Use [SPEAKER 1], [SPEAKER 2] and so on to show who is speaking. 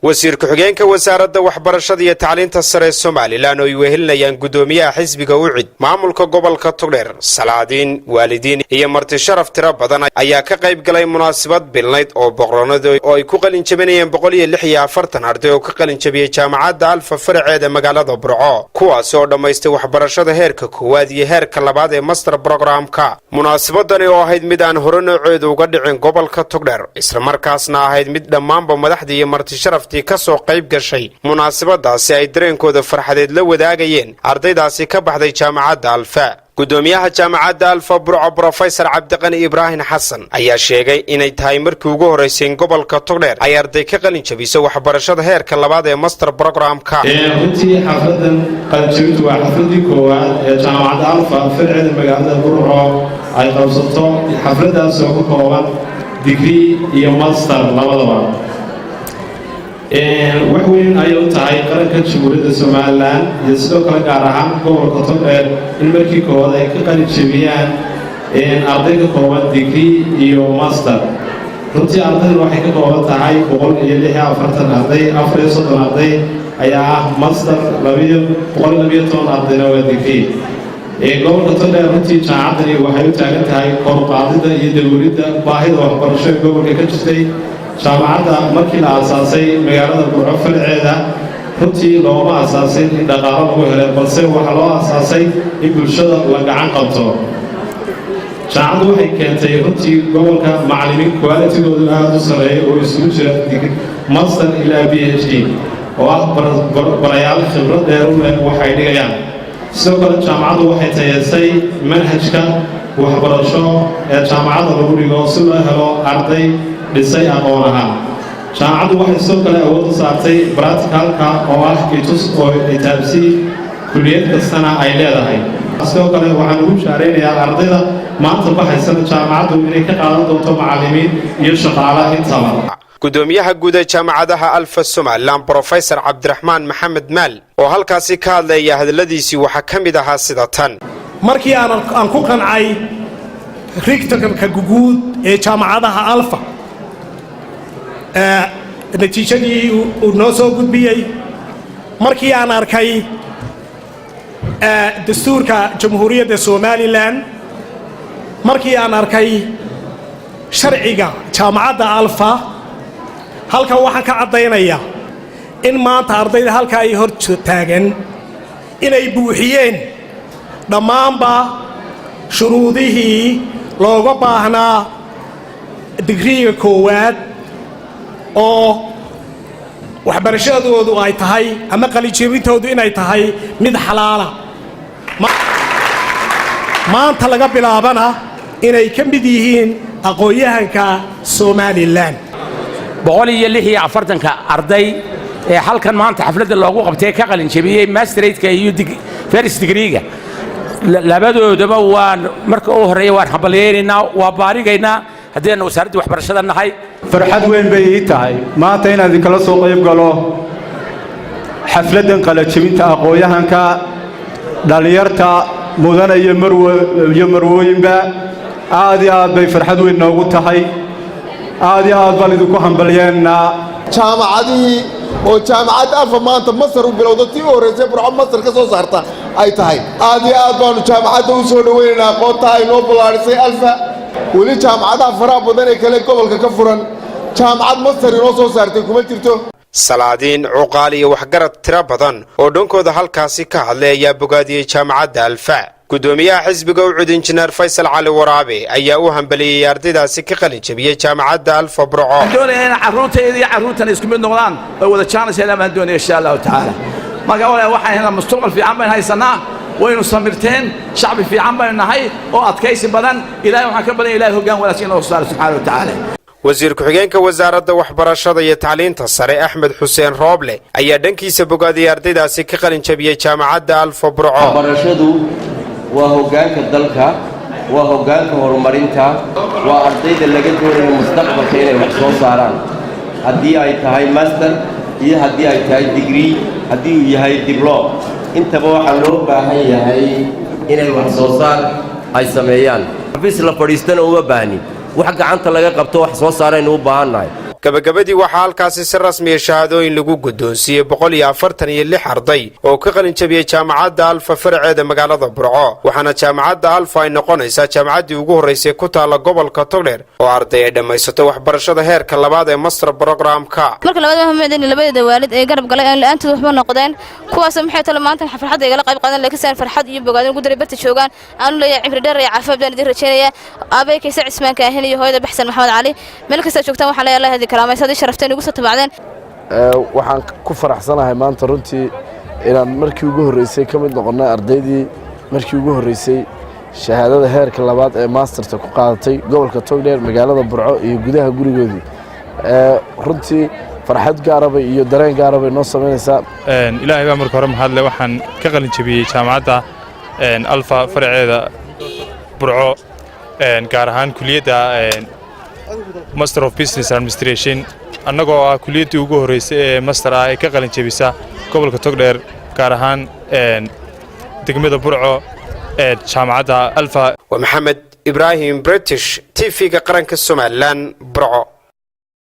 [SPEAKER 1] wasiir ku-xigeenka wasaaradda waxbarashada iyo tacliinta sare Soomaaliland oo ay wehelinayaan gudoomiyaha xisbiga UCID maamulka gobolka Togdheer salaadiin waalidiin iyo marti sharaf tiro badan ayaa ka qayb galay munaasabad bilnayd oo boqornada oo ay ku qalin jabinayeen 146 arday oo ka qalin jabiyay jaamacadda Alfa faraceeda magaalada Burco kuwaas oo dhameystay waxbarashada heerka koowaad iyo heerka labaad ee master programka munaasabadani oo ahayd mid aan hore nooceedu uga dhicin gobolka Togdheer isla markaasna ahayd mid dhammaanba madaxda iyo marti sharaftii ka soo qayb gashay munaasabadaasi ay dareenkooda farxadeed la wadaagayeen ardaydaasi ka baxday jaamacadda Alfa gudoomiyaha jaamacadda Alfa Burco Professor Cabdiqani Ibrahim Xasan ayaa sheegay inay tahay markii ugu horeysay gobolka Togdheer ay arday ka qalin jabisay waxbarashada heerka labaad ee master programka
[SPEAKER 2] runtii xafladan qalin jabintu waa xafladii koowaad ee jaamacadda Alfa faraceeda magaalada Burco ay qabsato xafladaas oo ka kooban degree iyo master labadaba waxweyn ay u tahay qaranka Jamhuuriyadda Soomaaliland iyo sidoo kale gaar ahaan gobolka Togdheer in markii koowaad ay ka qalin jabiyaan ardayda kooban degree iyo master runtii ardaydu waxay ka kooban tahay 146 arday 34 arday ayaa ah master 112 ardayna waa degree gobolka Togdheer runtii jaamacadani waxay u taagan tahay kor u qaadida iyo dawladda baahida waxbarasho gobolka ka jirtay jaamacadda markii la aasaasay magaalada Burco faraceeda runtii looma aasaasin in dhaqaale lagu helo balse waxa loo aasaasay in bulshada la gacan qabto jaamacaddu waxay keentay runtii gobolka macallimiin quality-goodu aad u sareeyo oo isugu jira master ilaa PhD oo ah barayaal khibrad dheer u leh waxay dhigayaan sidoo kale jaamacaddu waxay tayeysay manhajka waxbarasho ee jaamacadda lagu dhigo si loo helo arday dhisay aqoon ahaan jaamacaddu waxay soo kale awood u saartay practicalka oo ah kiitus oo itaabsi kulliyad kastana ay leedahay sidoo kale waxaan ugu shaareynayaa ardayda maanta baxaysana jaamacaddu inay ka qaadan doonto macallimiin iyo shaqaalaha intaba
[SPEAKER 1] gudoomiyaha guud ee jaamacadaha Alfa Somaliland Professor Cabdiraxmaan Maxamed Maal oo halkaasi ka hadlaya hadaladiisii waxa ka mid ahaa sida tan
[SPEAKER 3] markii aan ku qancay rigtanka guud ee jaamacadaha Alfa natiijadii uu noo soo gudbiyay markii aan arkay dastuurka Jamhuuriyadda Soomaaliland markii aan arkay sharciga jaamacadda Alfa halkan waxaan ka cadaynayaa in maanta ardayda halka ay hor taagan inay buuxiyeen dhammaanba shuruudihii looga baahnaa digriiga koowaad oo waxbarashadoodu ay tahay ama qalinjabintoodu inay tahay mid xalaala maanta laga bilaabana inay ka mid yihiin aqoon-yahanka Soomaaliland
[SPEAKER 4] 146 arday ee halkan maanta xafladda loogu qabtay ka qalin jabiyay masterate-ka iyo first degree-ga labadoodaba waan marka uu horeeyay waan xabalyeynaa waa baarigaynaa haddii wasaaradda waxbarashada nahay
[SPEAKER 5] farxad weyn bay ii tahay maanta inaan idin kala soo qayb galo xafladdan qalin jabinta aqoon-yahanka dhalinyarta mudana iyo marwooyinba aad iyo aad bay farxad weyn noogu tahay aad iyo aad baan idinku hambalyeennaa
[SPEAKER 6] jaamacadihii oo jaamacad Alfa maanta masar u bilowdo tii horeysay Burco masar ka soo saarta ay tahay aad iyo aad baanu jaamacadda u soo dhaweynaynaa aqoonta ay noo ballaarisay Alfa weli jaamacadaha faraha badan ee kale gobolka ka furan jaamacad masar inoo soo saartay kuma jirto
[SPEAKER 1] salaadiin cuqaal iyo waxgarad tiro badan oo dhankooda halkaasi ka hadlay ayaa bogaadiyey jaamacadda Alfa gudoomiyaha xisbiga UCID injineer Faysal Cali Waraabe ayaa u hambaliyay ardaydaasi ka qalin jabiyay jaamacadda Alfa Burco
[SPEAKER 7] doonayeen caruurteedii caruurtan isku mid noqdaan oo wada chance helaan doonayeen insha Allah taala marka waxaan mustaqbal fiican baan haysanaa waynu samirteen shacbi fiican baan nahay oo adkaysi badan ilaahay waxaan ka badan ilaahay hoggaan wanaagsan oo subhanahu wa ta'ala
[SPEAKER 1] wasiir ku-xigeenka wasaaradda waxbarashada iyo tacliinta sare Axmed Xuseen Rooble ayaa dhankiisa bogaadiyay ardaydaasi ka qalin jabiyay jaamacadda Alfa Burco
[SPEAKER 8] waxbarashadu waa hoggaanka dalka waa hoggaanka horumarinta waa ardayda laga doonayo mustaqbalka inay wax soo saaraan haddii ay tahay master iyo haddii ay tahay degree haddii uu yahay diploma intaba waxaa loo baahan yahay inay wax soo saar ay sameeyaan xafiis la fadhiistana uma baahnin wax gacanta laga qabto wax soo saaraynu u baahannahay
[SPEAKER 1] gabagabadii waxaa halkaasi si rasmiya shahaadooyin lagu guddoonsiiyey 146 arday oo ka qalin jabiyey jaamacadda alfa faraceeda magaalada burco waxaana jaamacadda alfa ay noqonaysaa jaamacaddii ugu horreysay ku taala gobolka togdheer oo arday ay dhammaysato waxbarashada heerka labaad ee master programka
[SPEAKER 9] marka labaad muhiimada in labada waalid ay garab galay aan la'aantood waxba noqdeen kuwaas maxay tala maanta farxad ay kala qayb qaadan laakiin farxad iyo bogaadin ugu daray barta joogan aan leeyahay cibri dheer iyo caafimaad baan idin rajeynaya aabay kaysa cismaanka ahin iyo hooyada baxsan maxamed cali meel kasta joogtaan waxaan leeyahay hadii karaamaysad sharafteen ugu soo tabacdeen
[SPEAKER 10] waxaan ku faraxsanahay maanta runtii inaan markii ugu horeysay ka mid noqonay ardaydii markii ugu horeysay shahaadada heerka labaad ee masterta ku qaadatay gobolka togdheer magaalada burco iyo gudaha gurigoodii runtii farxad gaaraba iyo dareen gaaraba noo sameynaysaa
[SPEAKER 11] ilaahay baa marka hore mahadle waxaan ka qalin jabiyey jaamacadda alfa faraceeda burco gaar ahaan kuliyadda master of business administration annagoo ah kuliyaddii ugu horreysay ee master ah ee ka qalin jabisa gobolka togdheer gaar ahaan degmada burco ee jaamacadda alfa
[SPEAKER 1] wa maxamed ibraahim british TV-ga qaranka Somaliland burco